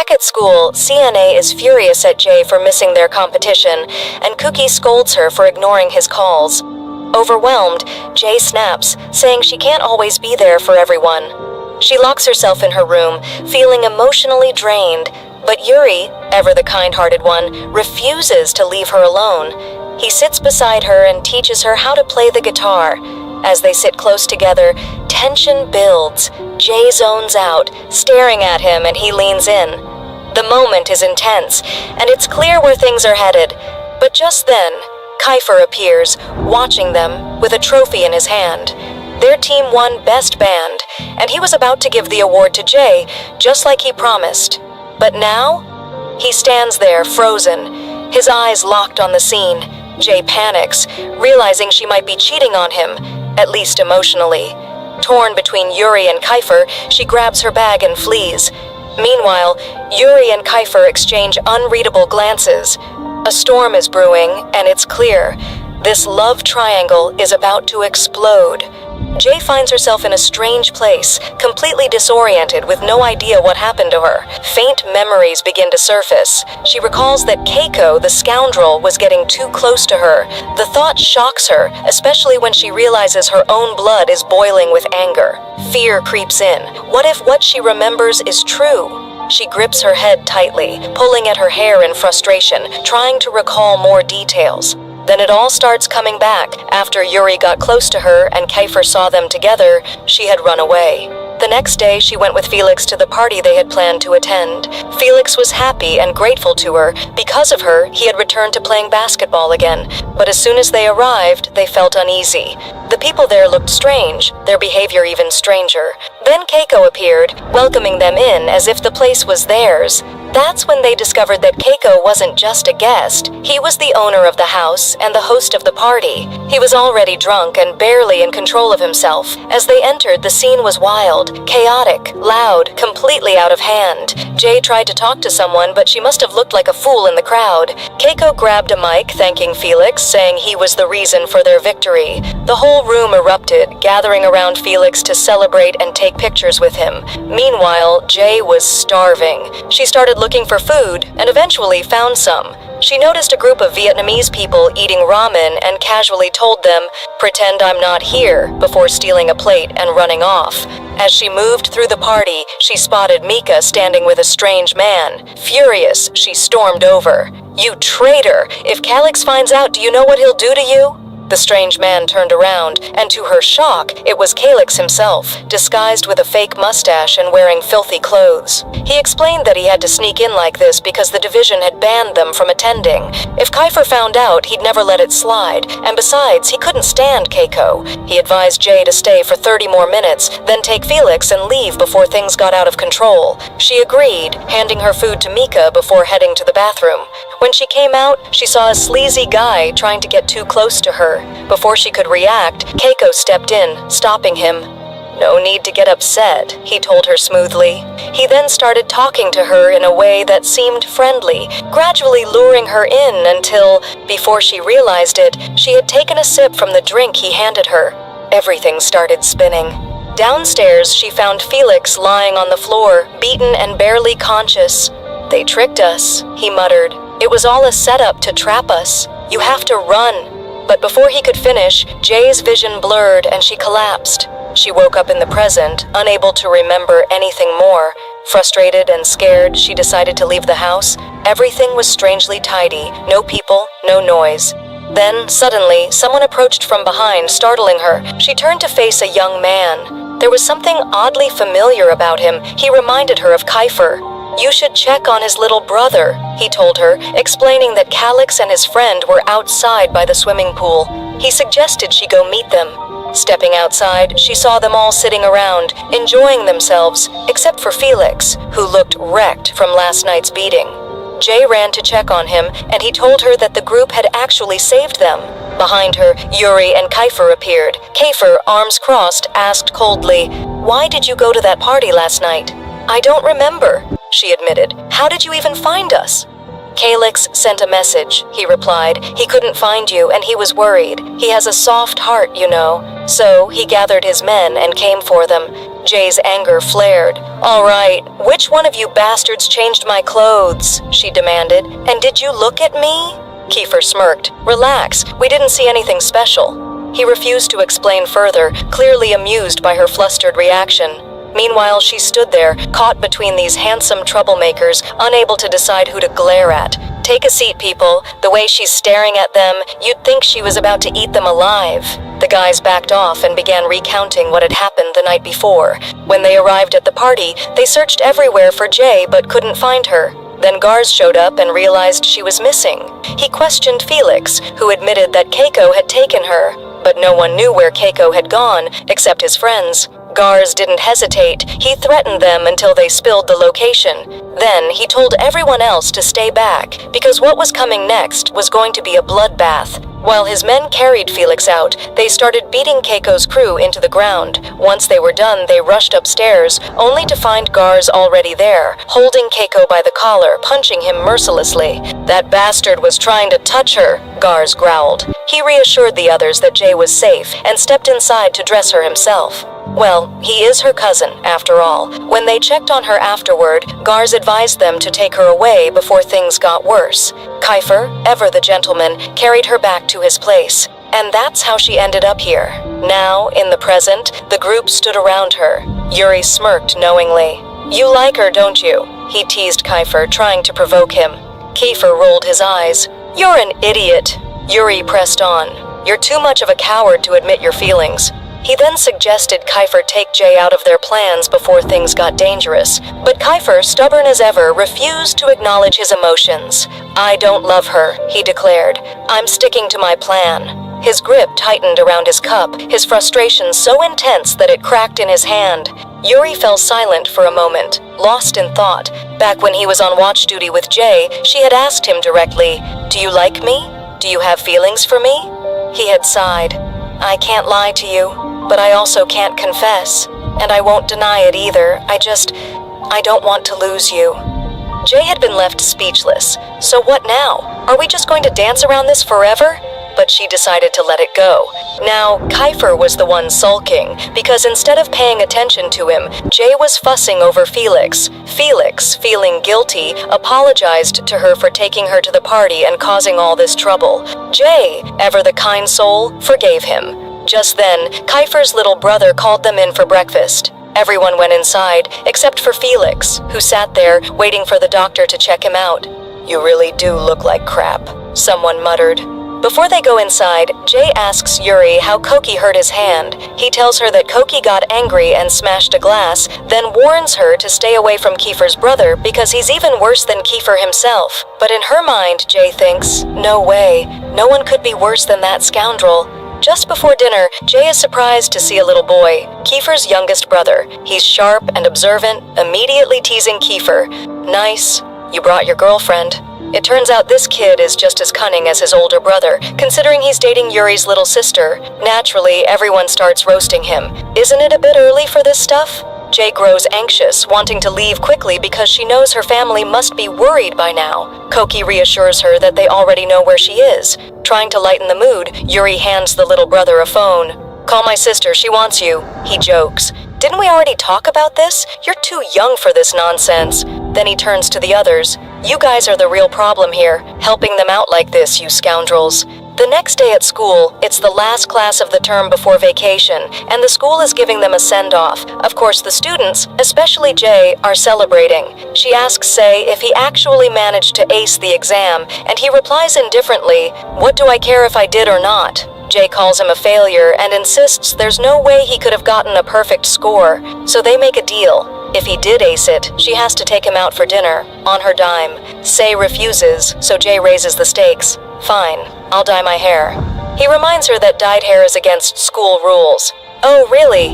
Back at school, CNA is furious at Jay for missing their competition, and Cookie scolds her for ignoring his calls. Overwhelmed, Jay snaps, saying she can't always be there for everyone. She locks herself in her room, feeling emotionally drained, but Yuri, ever the kind-hearted one, refuses to leave her alone. He sits beside her and teaches her how to play the guitar. As they sit close together, tension builds. Jay zones out, staring at him, and he leans in. The moment is intense, and it's clear where things are headed. But just then, Kiefer appears, watching them, with a trophy in his hand. Their team won Best Band, and he was about to give the award to Jay, just like he promised. But now, he stands there, frozen, his eyes locked on the scene. Jay panics, realizing she might be cheating on him, at least emotionally. Torn between Yuri and Kiefer, she grabs her bag and flees. Meanwhile, Yuri and Kiefer exchange unreadable glances. A storm is brewing, and it's clear. This love triangle is about to explode. Jay finds herself in a strange place, completely disoriented with no idea what happened to her. Faint memories begin to surface. She recalls that Keiko, the scoundrel, was getting too close to her. The thought shocks her, especially when she realizes her own blood is boiling with anger. Fear creeps in. What if what she remembers is true? She grips her head tightly, pulling at her hair in frustration, trying to recall more details. Then it all starts coming back. After Yuri got close to her and Kiefer saw them together, she had run away. The next day, she went with Felix to the party they had planned to attend. Felix was happy and grateful to her. Because of her, he had returned to playing basketball again. But as soon as they arrived, they felt uneasy. The people there looked strange, their behavior even stranger. Then Keiko appeared, welcoming them in as if the place was theirs. That's when they discovered that Keiko wasn't just a guest. He was the owner of the house and the host of the party. He was already drunk and barely in control of himself. As they entered, the scene was wild, chaotic, loud, completely out of hand. Jay tried to talk to someone, but she must have looked like a fool in the crowd. Keiko grabbed a mic, thanking Felix, saying he was the reason for their victory. The whole room erupted, gathering around Felix to celebrate and take pictures with him. Meanwhile, Jay was starving. She started looking for food and eventually found some. She noticed a group of Vietnamese people eating ramen and casually told them, "Pretend I'm not here," before stealing a plate and running off. As she moved through the party, she spotted Mika standing with a strange man. Furious, she stormed over. "You traitor! If Calix finds out, do you know what he'll do to you?" The strange man turned around, and to her shock, it was Calix himself, disguised with a fake mustache and wearing filthy clothes. He explained that he had to sneak in like this because the division had banned them from attending. If Kiefer found out, he'd never let it slide, and besides, he couldn't stand Keiko. He advised Jay to stay for 30 more minutes, then take Felix and leave before things got out of control. She agreed, handing her food to Mika before heading to the bathroom. When she came out, she saw a sleazy guy trying to get too close to her. Before she could react, Keiko stepped in, stopping him. "No need to get upset," he told her smoothly. He then started talking to her in a way that seemed friendly, gradually luring her in until, before she realized it, she had taken a sip from the drink he handed her. Everything started spinning. Downstairs, she found Felix lying on the floor, beaten and barely conscious. "They tricked us," he muttered. "It was all a setup to trap us. You have to run." But before he could finish, Jay's vision blurred and she collapsed. She woke up in the present, unable to remember anything more. Frustrated and scared, she decided to leave the house. Everything was strangely tidy, no people, no noise. Then, suddenly, someone approached from behind, startling her. She turned to face a young man. There was something oddly familiar about him. He reminded her of Kiefer. "You should check on his little brother," he told her, explaining that Calix and his friend were outside by the swimming pool. He suggested she go meet them. Stepping outside, she saw them all sitting around, enjoying themselves, except for Felix, who looked wrecked from last night's beating. Jay ran to check on him, and he told her that the group had actually saved them. Behind her, Yuri and Kiefer appeared. Kiefer, arms crossed, asked coldly, "Why did you go to that party last night?" "I don't remember," she admitted. "How did you even find us?" Calyx sent a message, he replied. He couldn't find you and he was worried. He has a soft heart, you know. So he gathered his men and came for them. Jay's anger flared. All right, which one of you bastards changed my clothes? She demanded. And did you look at me? Kiefer smirked. Relax, we didn't see anything special. He refused to explain further, clearly amused by her flustered reaction. Meanwhile, she stood there, caught between these handsome troublemakers, unable to decide who to glare at. Take a seat, people. The way she's staring at them, you'd think she was about to eat them alive. The guys backed off and began recounting what had happened the night before. When they arrived at the party, they searched everywhere for Jay but couldn't find her. Then Garz showed up and realized she was missing. He questioned Felix, who admitted that Keiko had taken her, but no one knew where Keiko had gone, except his friends. Garz didn't hesitate. He threatened them until they spilled the location. Then he told everyone else to stay back, because what was coming next was going to be a bloodbath. While his men carried Felix out, they started beating Keiko's crew into the ground. Once they were done, they rushed upstairs, only to find Garz already there, holding Keiko by the collar, punching him mercilessly. That bastard was trying to touch her, Garz growled. He reassured the others that Jay was safe and stepped inside to dress her himself. Well, he is her cousin, after all. When they checked on her afterward, Garz advised them to take her away before things got worse. Kiefer, ever the gentleman, carried her back to his place. And that's how she ended up here. Now, in the present, the group stood around her. Yuri smirked knowingly. You like her, don't you? He teased Kiefer, trying to provoke him. Kiefer rolled his eyes. You're an idiot. Yuri pressed on. You're too much of a coward to admit your feelings. He then suggested Kiefer take Jay out of their plans before things got dangerous, but Kiefer, stubborn as ever, refused to acknowledge his emotions. I don't love her, he declared. I'm sticking to my plan. His grip tightened around his cup, his frustration so intense that it cracked in his hand. Yuri fell silent for a moment, lost in thought. Back when he was on watch duty with Jay, she had asked him directly, "Do you like me? Do you have feelings for me?" He had sighed. I can't lie to you, but I also can't confess. And I won't deny it either. I don't want to lose you. Jay had been left speechless. So what now? Are we just going to dance around this forever? But she decided to let it go. Now, Kiefer was the one sulking, because instead of paying attention to him, Jay was fussing over Felix. Felix, feeling guilty, apologized to her for taking her to the party and causing all this trouble. Jay, ever the kind soul, forgave him. Just then, Kiefer's little brother called them in for breakfast. Everyone went inside, except for Felix, who sat there, waiting for the doctor to check him out. You really do look like crap, someone muttered. Before they go inside, Jay asks Yuri how Koki hurt his hand. He tells her that Koki got angry and smashed a glass, then warns her to stay away from Kiefer's brother because he's even worse than Kiefer himself. But in her mind, Jay thinks, no way, no one could be worse than that scoundrel. Just before dinner, Jay is surprised to see a little boy, Kiefer's youngest brother. He's sharp and observant, immediately teasing Kiefer. Nice, you brought your girlfriend. It turns out this kid is just as cunning as his older brother, considering he's dating Yuri's little sister. Naturally, everyone starts roasting him. Isn't it a bit early for this stuff? Jay grows anxious, wanting to leave quickly because she knows her family must be worried by now. Koki reassures her that they already know where she is. Trying to lighten the mood, Yuri hands the little brother a phone. Call my sister, she wants you, he jokes. Didn't we already talk about this? You're too young for this nonsense. Then he turns to the others. You guys are the real problem here, helping them out like this, you scoundrels. The next day at school, it's the last class of the term before vacation, and the school is giving them a send-off. Of course, the students, especially Jay, are celebrating. She asks Say if he actually managed to ace the exam, and he replies indifferently, "What do I care if I did or not?" Jay calls him a failure and insists there's no way he could have gotten a perfect score, so they make a deal. If he did ace it, she has to take him out for dinner, on her dime. Say refuses, so Jay raises the stakes. Fine, I'll dye my hair. He reminds her that dyed hair is against school rules. Oh, really?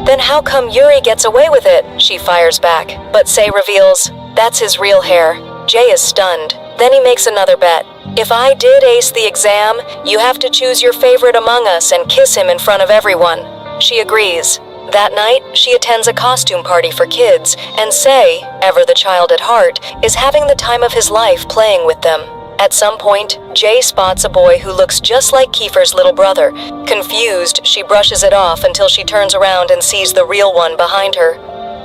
Then how come Yuri gets away with it? She fires back, but Say reveals, that's his real hair. Jay is stunned. Then he makes another bet. If I did ace the exam, you have to choose your favorite among us and kiss him in front of everyone. She agrees. That night, she attends a costume party for kids, and Sei, ever the child at heart, is having the time of his life playing with them. At some point, Jay spots a boy who looks just like Kiefer's little brother. Confused, she brushes it off until she turns around and sees the real one behind her.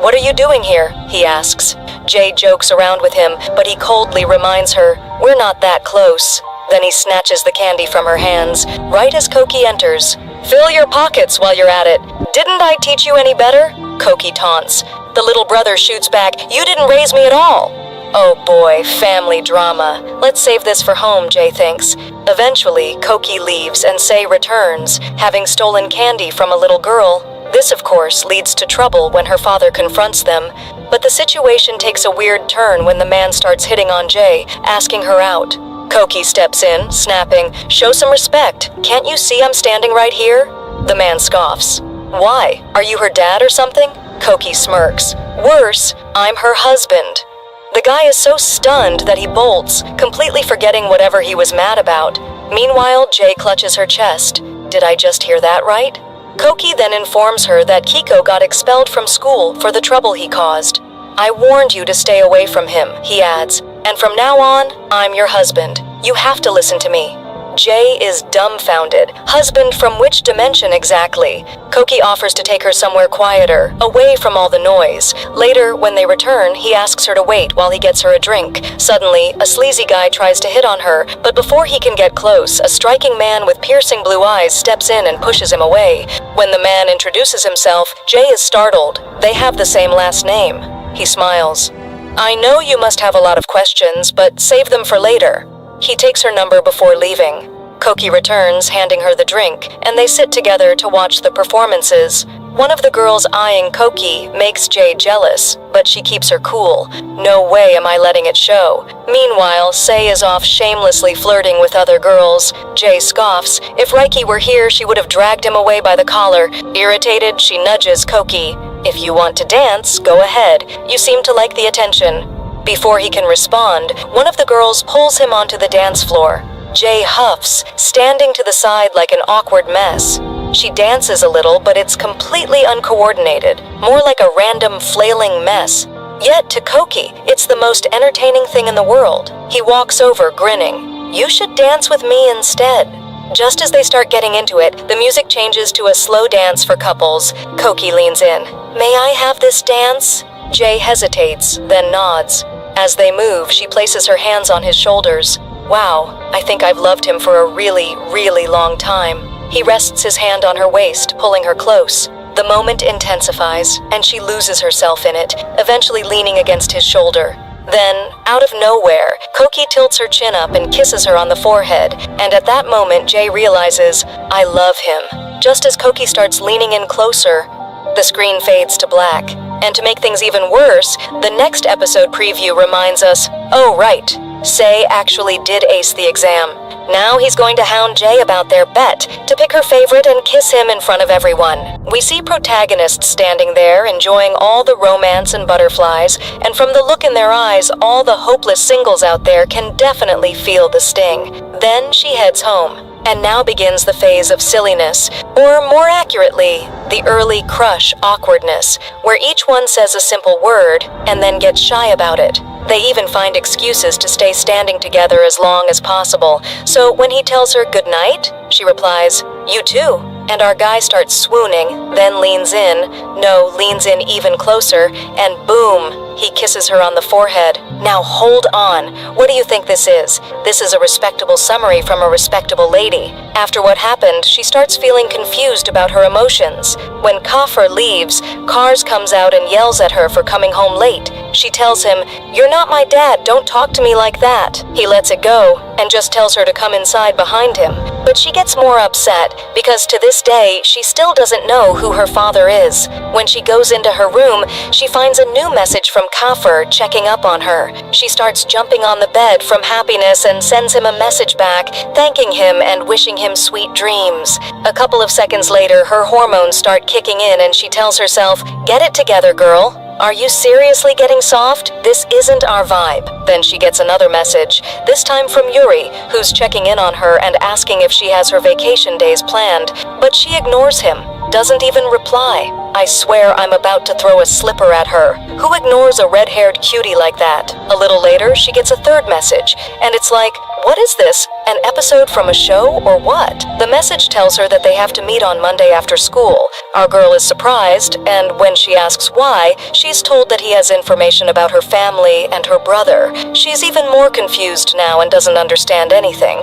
"What are you doing here?" he asks. Jay jokes around with him, but he coldly reminds her, "We're not that close." Then he snatches the candy from her hands, right as Koki enters. "Fill your pockets while you're at it. Didn't I teach you any better?" Koki taunts. The little brother shoots back, "You didn't raise me at all." Oh boy, family drama. Let's save this for home, Jay thinks. Eventually, Koki leaves and Sei returns, having stolen candy from a little girl. This, of course, leads to trouble when her father confronts them. But the situation takes a weird turn when the man starts hitting on Jay, asking her out. Koki steps in, snapping, "Show some respect. Can't you see I'm standing right here?" The man scoffs. "Why? Are you her dad or something?" Koki smirks. "Worse, I'm her husband." The guy is so stunned that he bolts, completely forgetting whatever he was mad about. Meanwhile, Jay clutches her chest. Did I just hear that right? Koki then informs her that Kiko got expelled from school for the trouble he caused. "I warned you to stay away from him," he adds, "and from now on, I'm your husband. You have to listen to me." Jay is dumbfounded. Husband from which dimension exactly? Koki offers to take her somewhere quieter, away from all the noise. Later, when they return, he asks her to wait while he gets her a drink. Suddenly, a sleazy guy tries to hit on her, but before he can get close, a striking man with piercing blue eyes steps in and pushes him away. When the man introduces himself, Jay is startled. They have the same last name. He smiles. "I know you must have a lot of questions, but save them for later." He takes her number before leaving. Koki returns, handing her the drink, and they sit together to watch the performances. One of the girls eyeing Koki makes Jay jealous, but she keeps her cool. "No way am I letting it show." Meanwhile, Sei is off shamelessly flirting with other girls. Jay scoffs. If Reiki were here, she would have dragged him away by the collar. Irritated, she nudges Koki. "If you want to dance, go ahead. You seem to like the attention." Before he can respond, one of the girls pulls him onto the dance floor. Jay huffs, standing to the side like an awkward mess. She dances a little, but it's completely uncoordinated, more like a random flailing mess. Yet to Koki, it's the most entertaining thing in the world. He walks over, grinning. "You should dance with me instead." Just as they start getting into it, the music changes to a slow dance for couples. Koki leans in. "May I have this dance?" Jay hesitates, then nods. As they move, she places her hands on his shoulders. "Wow, I think I've loved him for a really, really long time." He rests his hand on her waist, pulling her close. The moment intensifies, and she loses herself in it, eventually leaning against his shoulder. Then, out of nowhere, Koki tilts her chin up and kisses her on the forehead, and at that moment Jay realizes, "I love him." Just as Koki starts leaning in closer, the screen fades to black. And to make things even worse, the next episode preview reminds us, oh right, Sei actually did ace the exam. Now he's going to hound Jay about their bet, to pick her favorite and kiss him in front of everyone. We see protagonists standing there, enjoying all the romance and butterflies, and from the look in their eyes, all the hopeless singles out there can definitely feel the sting. Then she heads home. And now begins the phase of silliness, or more accurately, the early crush awkwardness, where each one says a simple word and then gets shy about it. They even find excuses to stay standing together as long as possible. So when he tells her good night, she replies, "You too." And our guy starts swooning, then leans in even closer, and boom, he kisses her on the forehead. Now hold on. What do you think this is? This is a respectable summary from a respectable lady. After what happened, she starts feeling confused about her emotions. When Kaffer leaves, Kars comes out and yells at her for coming home late. She tells him, "You're not my dad, don't talk to me like that." He lets it go, and just tells her to come inside behind him. But she gets more upset, because to this day, she still doesn't know who her father is. When she goes into her room, she finds a new message from Kaffer checking up on her. She starts jumping on the bed from happiness and sends him a message back, thanking him and wishing him sweet dreams. A couple of seconds later, her hormones start kicking in and she tells herself, "Get it together, girl. Are you seriously getting soft? This isn't our vibe." Then she gets another message, this time from Yuri, who's checking in on her and asking if she has her vacation days planned, but she ignores him. Doesn't even reply. I swear I'm about to throw a slipper at her. Who ignores a red-haired cutie like that? A little later, she gets a third message, and it's like, what is this? An episode from a show or what? The message tells her that they have to meet on Monday after school. Our girl is surprised, and when she asks why, she's told that he has information about her family and her brother. She's even more confused now and doesn't understand anything.